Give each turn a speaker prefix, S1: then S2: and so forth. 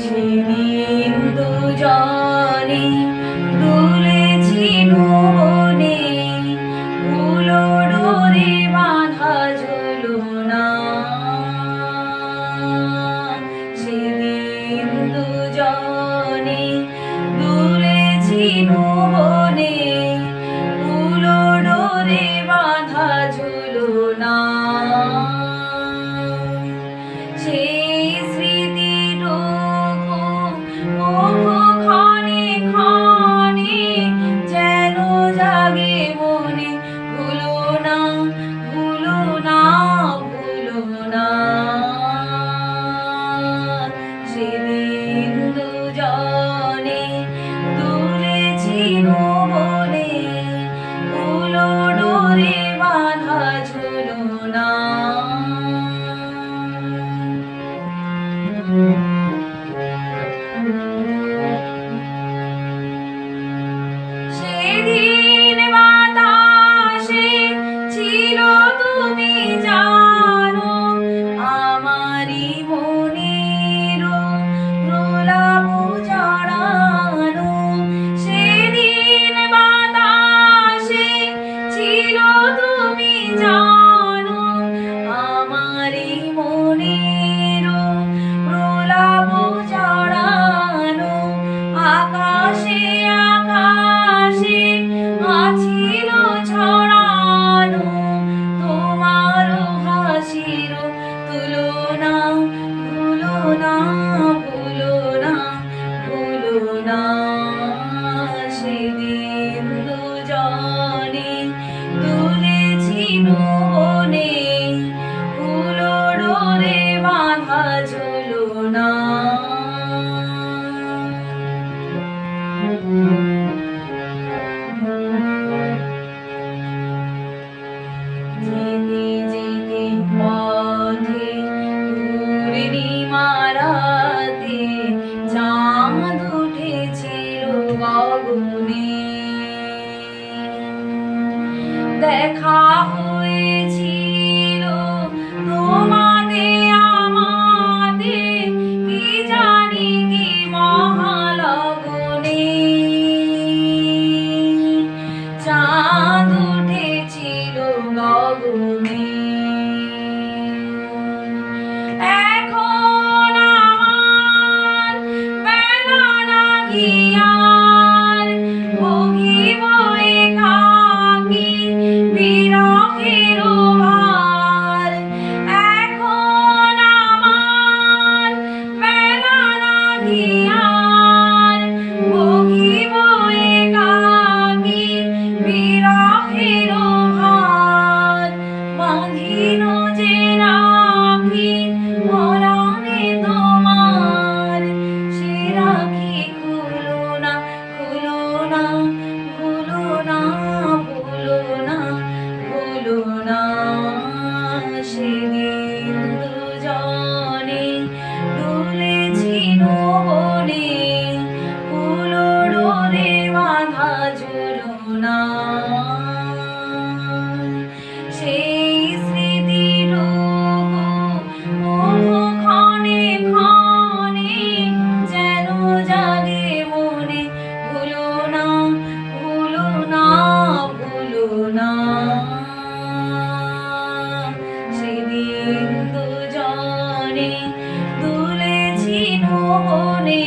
S1: সেদিন দুজনে দুলেছি বনে, কুলো ডোরে বাঁধা ঝুলনা। সেদিন দুজনে দুলেছি বনে, কুলো ডোরে বাঁধা ঝুলনা। সেই স্মৃতিটুকু ওগো ক্ষণে ক্ষণে যেন জাগে মনে, ভুলো না, ভুলো না, ভুলো না। সেদিন দুজনে দুলেছি বনে, কুলো ডোরে বাঁধা ঝুলনা। সেদিন বাতাসে ছিল তুমি জানো, আমারই মনের প্রলাপ জড়ানো। সেদিন বাতাসে ছিল তুমি জানো, আমারই মনের প্রলাপ জড়ানো। আকাশে আকাশে আছিল ছড়ানো তোমার হাসির তুলনা। ভুলো না, ভুলো না, ভুলো না। সেদিন দুজনে দুলেছি বনে, কুলো ডোরে বাঁধা ঝুলনা। যেতে যেতে পথে পূর্ণিমা রাতে চাঁদ উঠেছিল গগনে। দেখা হয়েছিল তোমাদের আমাদের, কি জানি কি মহালগনে। চাঁদ উঠেছিল গগনে। এখন আমার বেলা নাহি আর, ভুগিব একাকী বিরহের ভার। এখন আমার বেলা নাহি আর, ভুগিব একাকী বিরহের ভার। বাঁধিল যে রাখি পরাণে তোমার, সে রাখি খুলো না, খুলো না, ভুলো না, ভুলো না, ভুলো না। সেদিন দুজনে দুলেছি বনে, কুলো ডোরে বাঁধা ঝুলনা। সেই স্মৃতিটুকু ওগো ক্ষণে ক্ষণে যেন জাগে মনে, ভুলো না, ভুলো না, ভুলো না। সেদিন দুজনে দুলেছি বনে,